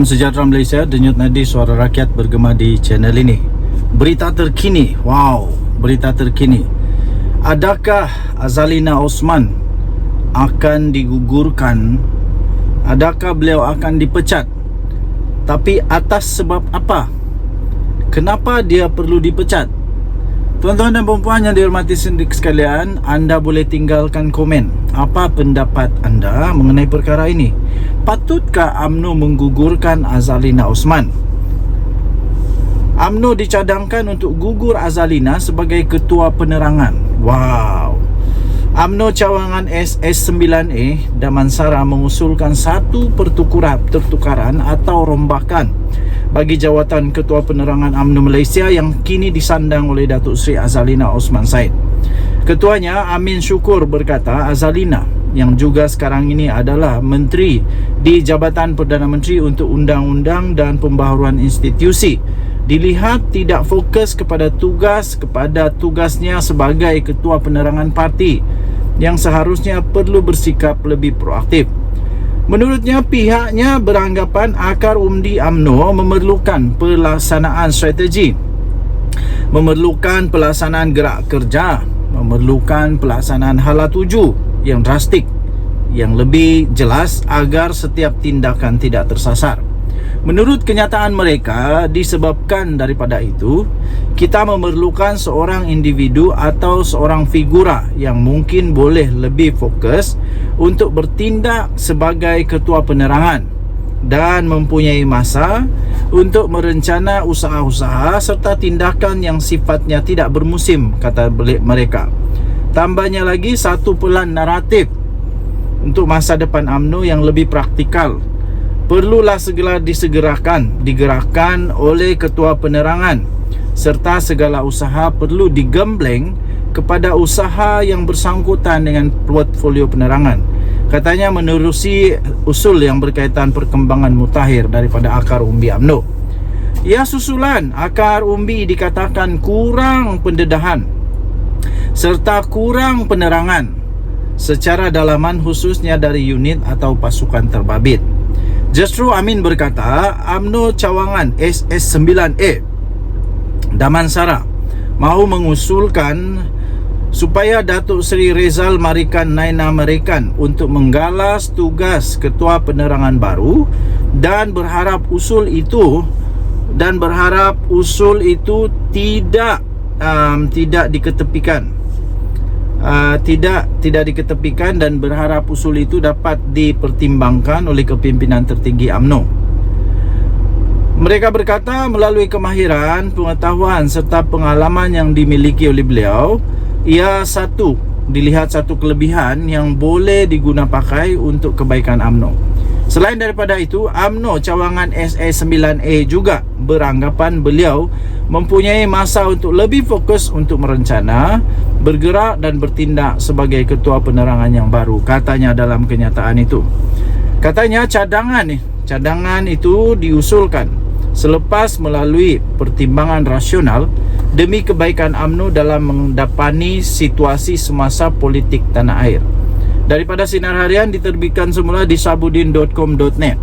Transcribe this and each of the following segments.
Salam sejahtera Malaysia, denyut nadi suara rakyat bergema di channel ini. Berita terkini, berita terkini. Adakah Azalina Osman akan digugurkan? Adakah beliau akan dipecat? Tapi atas sebab apa? Kenapa dia perlu dipecat? Tuan-tuan dan puan-puan yang dihormati sekalian, anda boleh tinggalkan komen. Apa pendapat anda mengenai perkara ini? Patutkah UMNO menggugurkan Azalina Osman? UMNO dicadangkan untuk gugur Azalina sebagai ketua penerangan. UMNO cawangan SS9A Damansara mengusulkan satu pertukaran atau rombakan bagi jawatan Ketua Penerangan UMNO Malaysia yang kini disandang oleh Datuk Seri Azalina Osman Said. Ketuanya Amin Syukur berkata Azalina yang juga sekarang ini adalah Menteri di Jabatan Perdana Menteri untuk Undang-Undang dan Pembaharuan Institusi dilihat tidak fokus kepada tugasnya sebagai Ketua Penerangan Parti yang seharusnya perlu bersikap lebih proaktif. Menurutnya, pihaknya beranggapan akar umdi UMNO memerlukan pelaksanaan strategi, memerlukan pelaksanaan gerak kerja, memerlukan pelaksanaan hala tuju yang drastik, yang lebih jelas agar setiap tindakan tidak tersasar. Menurut kenyataan mereka, disebabkan daripada itu, kita memerlukan seorang individu atau seorang figura yang mungkin boleh lebih fokus untuk bertindak sebagai ketua penerangan dan mempunyai masa untuk merencana usaha-usaha serta tindakan yang sifatnya tidak bermusim, kata mereka. Tambahnya lagi, satu pelan naratif untuk masa depan UMNO yang lebih praktikal perlulah segera digerakkan oleh Ketua Penerangan, serta segala usaha perlu digembleng kepada usaha yang bersangkutan dengan portfolio penerangan. Katanya menerusi usul yang berkaitan perkembangan mutakhir daripada akar umbi UMNO. Ya, susulan akar umbi dikatakan kurang pendedahan serta kurang penerangan secara dalaman, khususnya dari unit atau pasukan terbabit. Justru Amin berkata UMNO cawangan SS9A Damansara mahu mengusulkan supaya Datuk Seri Rizal Marikan Naina Marikan untuk menggalas tugas Ketua Penerangan baru dan berharap usul itu tidak diketepikan. Tidak diketepikan dan berharap usul itu dapat dipertimbangkan oleh kepimpinan tertinggi UMNO. Mereka berkata melalui kemahiran, pengetahuan serta pengalaman yang dimiliki oleh beliau, ia dilihat satu kelebihan yang boleh diguna pakai untuk kebaikan UMNO. Selain daripada itu, UMNO cawangan SS9A juga beranggapan beliau mempunyai masa untuk lebih fokus untuk merencana, bergerak dan bertindak sebagai Ketua Penerangan yang baru, katanya dalam kenyataan itu. Katanya cadangan itu diusulkan selepas melalui pertimbangan rasional demi kebaikan UMNO dalam mendapani situasi semasa politik tanah air. Daripada Sinar Harian diterbitkan semula di sabudin.com.net.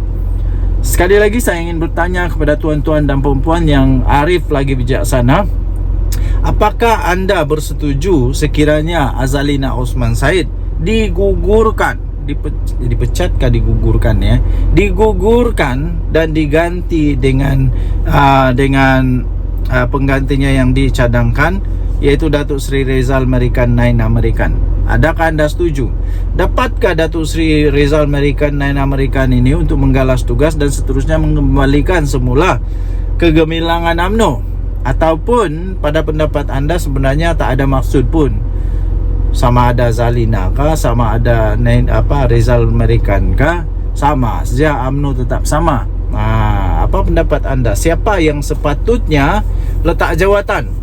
Sekali lagi saya ingin bertanya kepada tuan-tuan dan puan-puan yang arif lagi bijaksana, apakah anda bersetuju sekiranya Azalina Osman Said digugurkan, dipecatkah digugurkan ya? Digugurkan dan diganti dengan penggantinya yang dicadangkan, yaitu Datuk Seri Rizal Marikan Naina Marikan. Adakah anda setuju? Dapatkah Datuk Seri Rizal Marikan Naina Marikan ini untuk menggalas tugas dan seterusnya mengembalikan semula kegemilangan UMNO? Ataupun pada pendapat anda sebenarnya tak ada maksud pun, sama ada Zalina kah, sama ada Rizal Marikan kah, sama saja UMNO tetap sama. Apa pendapat anda? Siapa yang sepatutnya letak jawatan?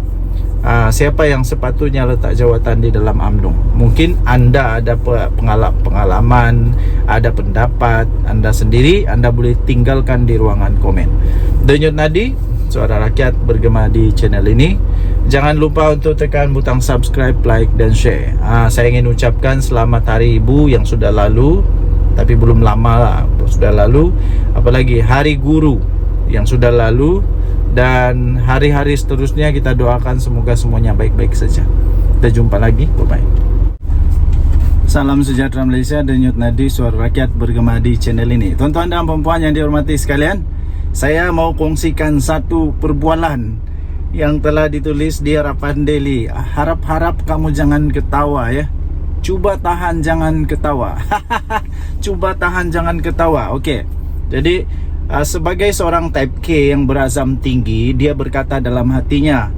Siapa yang sepatutnya letak jawatan di dalam UMNO? Mungkin anda ada pengalaman, ada pendapat anda sendiri, anda boleh tinggalkan di ruangan komen. Denyut nadi suara rakyat bergema di channel ini. Jangan lupa untuk tekan butang subscribe, like dan share. Saya ingin ucapkan selamat Hari Ibu yang sudah lalu. tapi belum lama lah, sudah lalu. Apalagi Hari Guru yang sudah lalu, dan hari-hari seterusnya kita doakan semoga semuanya baik-baik saja. Kita jumpa lagi, bye-bye. Salam sejahtera Malaysia, denyut nadi suara rakyat bergema di channel ini. Tuan-tuan dan puan yang dihormati sekalian, saya mau kongsikan satu perbualan yang telah ditulis di harapan daily. Harap-harap kamu jangan ketawa ya. Cuba tahan jangan ketawa. Cuba tahan jangan ketawa. Okey. Jadi sebagai seorang type K yang berazam tinggi, dia berkata dalam hatinya,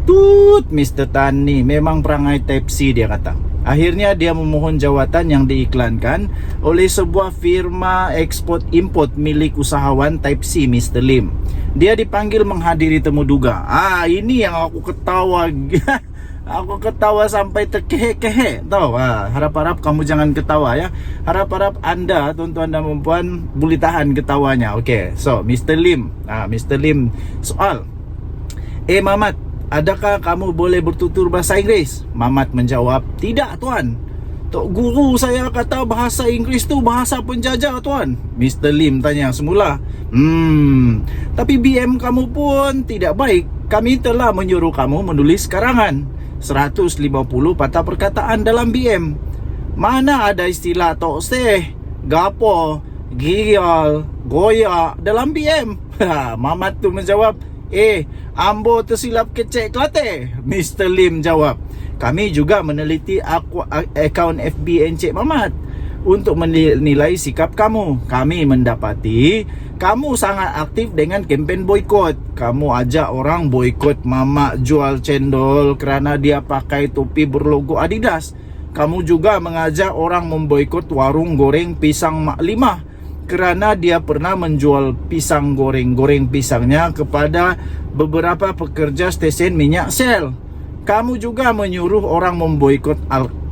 "Tut, Mr. Tan ni memang perangai type C," dia kata. Akhirnya dia memohon jawatan yang diiklankan oleh sebuah firma ekspor import milik usahawan type C, Mr. Lim. Dia dipanggil menghadiri temu duga. Ini yang aku ketawa. Aku ketawa sampai terkehek-kehek. Tahu? Harap-harap kamu jangan ketawa ya. Harap-harap anda, tuan-tuan dan puan, boleh tahan ketawanya. Okey. So, Mr. Lim. Mr. Lim, soal. Mamat, adakah kamu boleh bertutur bahasa Inggeris? Mamat menjawab, "Tidak, tuan. Tok guru saya kata bahasa Inggeris tu bahasa penjajah, tuan." Mr. Lim tanya semula, "Tapi BM kamu pun tidak baik. Kami telah menyuruh kamu menulis karangan 150 patah perkataan dalam BM. Mana ada istilah tok seh, gapo, gial, goyak dalam BM?" Mamat tu menjawab, "Ambo tersilap kecek kelate." Mr. Lim jawab, "Kami juga meneliti akaun FB Encik Mamat untuk menilai sikap kamu. Kami mendapati kamu sangat aktif dengan kempen boikot. Kamu ajak orang boikot Mamat jual cendol kerana dia pakai topi berlogo Adidas. Kamu juga mengajak orang memboikot warung goreng pisang Mak Limah kerana dia pernah menjual pisang goreng pisangnya kepada beberapa pekerja stesen minyak Shell. Kamu juga menyuruh orang memboikot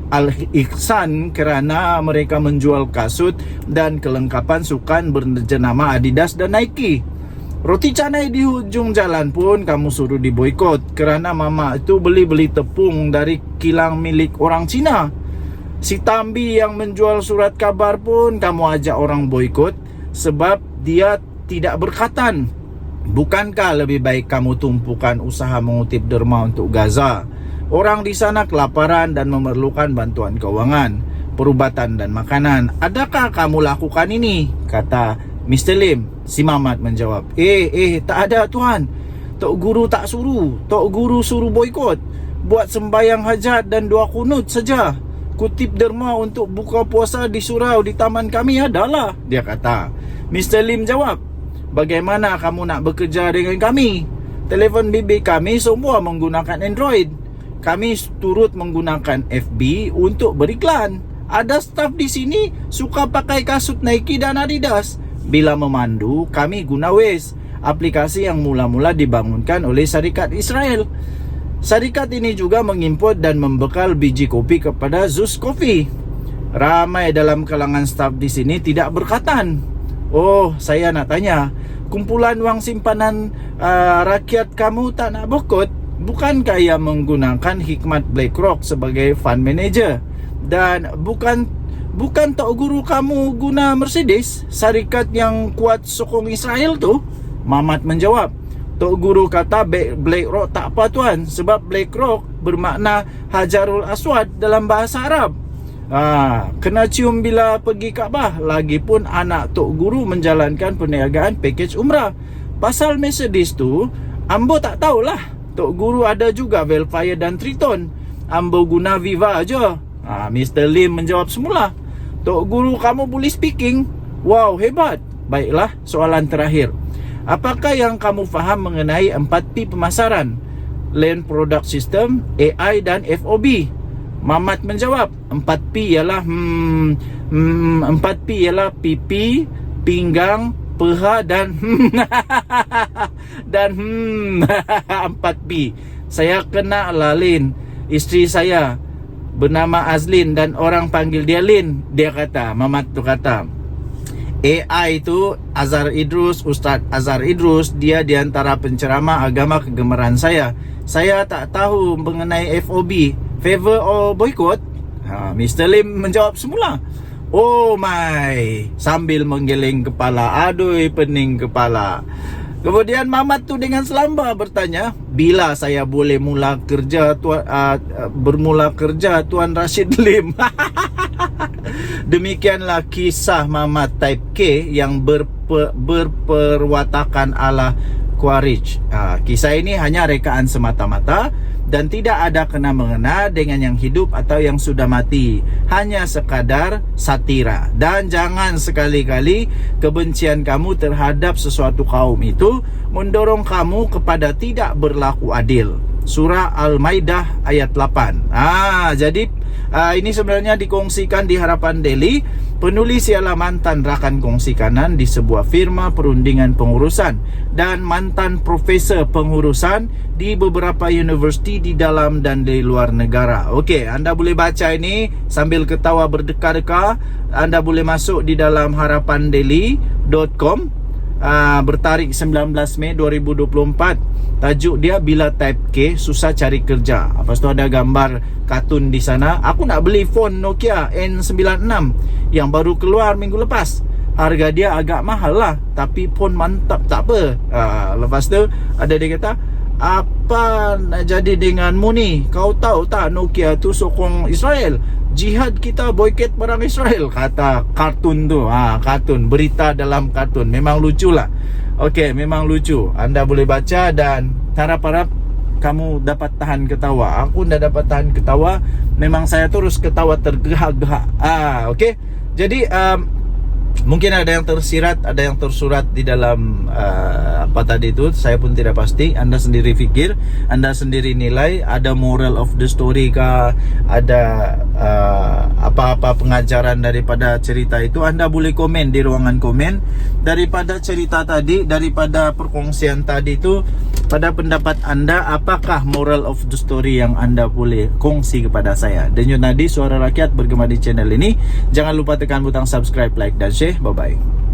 Al-Ihsan kerana mereka menjual kasut dan kelengkapan sukan berjenama Adidas dan Nike. Roti canai di hujung jalan pun kamu suruh diboikot kerana mama itu beli tepung dari kilang milik orang Cina. Si Tambi yang menjual surat kabar pun kamu ajak orang boikot sebab dia tidak berkhatan. Bukankah lebih baik kamu tumpukan usaha mengutip derma untuk Gaza? Orang di sana kelaparan dan memerlukan bantuan keuangan, perubatan dan makanan. Adakah kamu lakukan ini?" kata Mr. Lim. Si Mamat menjawab, tak ada, tuan. Tok guru tak suruh. Tok guru suruh boikot, buat sembahyang hajat dan doa kunut saja. Kutip derma untuk buka puasa di surau di taman kami adalah, dia kata. Mr. Lim jawab, "Bagaimana kamu nak bekerja dengan kami? Telefon bimbit kami semua menggunakan Android. Kami turut menggunakan FB untuk beriklan. Ada staf di sini suka pakai kasut Nike dan Adidas. Bila memandu, kami guna Waze, aplikasi yang mula-mula dibangunkan oleh syarikat Israel. Syarikat ini juga mengimport dan membekal biji kopi kepada Zeus Coffee. Ramai dalam kalangan staf di sini tidak berkhatan. Saya nak tanya, kumpulan wang simpanan rakyat kamu tak nak boikot? Bukankah ia menggunakan hikmat BlackRock sebagai fund manager? Dan bukan tok guru kamu guna Mercedes, syarikat yang kuat sokong Israel tu?" Mamat menjawab, "Tok guru kata BlackRock tak apa, tuan, sebab BlackRock bermakna Hajarul Aswad dalam bahasa Arab. Kena cium bila pergi Kaabah. Lagipun anak tok guru menjalankan perniagaan pakej umrah. Pasal Mercedes tu, ambo tak tahulah. Tok guru ada juga Velfire dan Triton. Ambo guna Viva aja." Mr. Lim menjawab semula, "Tok guru kamu boleh speaking. Wow, hebat. Baiklah, soalan terakhir. Apakah yang kamu faham mengenai 4P pemasaran? Land Product System, AI dan FOB?" Mamat menjawab, 4P ialah 4P ialah PP, pinggang, PH dan dan 4P. Saya kena Lalin, isteri saya bernama Azlin dan orang panggil dia Lin, dia kata. Mamat tu kata, AI itu Azhar Idrus, Ustaz Azhar Idrus, dia di antara penceramah agama kegemaran saya. Saya tak tahu mengenai FOB, favor or boycott? Mr. Lim menjawab semula, Oh my, sambil menggeleng kepala, aduh pening kepala. Kemudian Mamat tu dengan selamba bertanya, bila saya boleh bermula kerja Tuan Rashid Lim? Demikianlah kisah Mamat Type K yang berperwatakan ala Khawarij. Kisah ini hanya rekaan semata-mata dan tidak ada kena-mengena dengan yang hidup atau yang sudah mati. Hanya sekadar satira. Dan jangan sekali-kali kebencian kamu terhadap sesuatu kaum itu mendorong kamu kepada tidak berlaku adil. Surah Al-Maidah ayat 8. Jadi ini sebenarnya dikongsikan di Harapan Daily. Penulis ialah mantan rakan kongsi kanan di sebuah firma perundingan pengurusan dan mantan profesor pengurusan di beberapa universiti di dalam dan di luar negara. Okey, anda boleh baca ini sambil ketawa berdeka-deka. Anda boleh masuk di dalam harapandaily.com. Bertarikh 19 Mei 2024. Tajuk dia bila type K susah cari kerja. Lepas tu ada gambar kartun di sana. Aku nak beli phone Nokia N96 yang baru keluar minggu lepas. Harga dia agak mahal lah, tapi phone mantap, tak apa. Lepas tu ada dia kata, apa nak jadi denganmu ni? Kau tahu tak Nokia tu sokong Israel? Jihad kita boycott barang Israel, kata kartun tu. Kartun, berita dalam kartun. Memang lucu lah. Okey, memang lucu. Anda boleh baca dan harap-harap kamu dapat tahan ketawa. Aku dah dapat tahan ketawa. Memang saya terus ketawa tergehak-gehak. Okey. Jadi mungkin ada yang tersirat, ada yang tersurat di dalam apa tadi itu, saya pun tidak pasti. Anda sendiri fikir, anda sendiri nilai. Ada moral of the story kah, ada apa-apa pengajaran daripada cerita itu. Anda boleh komen di ruangan komen. Daripada cerita tadi, daripada perkongsian tadi itu, pada pendapat anda, apakah moral of the story yang anda boleh kongsi kepada saya? Denyut Nadi, suara rakyat bergema di channel ini. Jangan lupa tekan butang subscribe, like dan share. Bye-bye.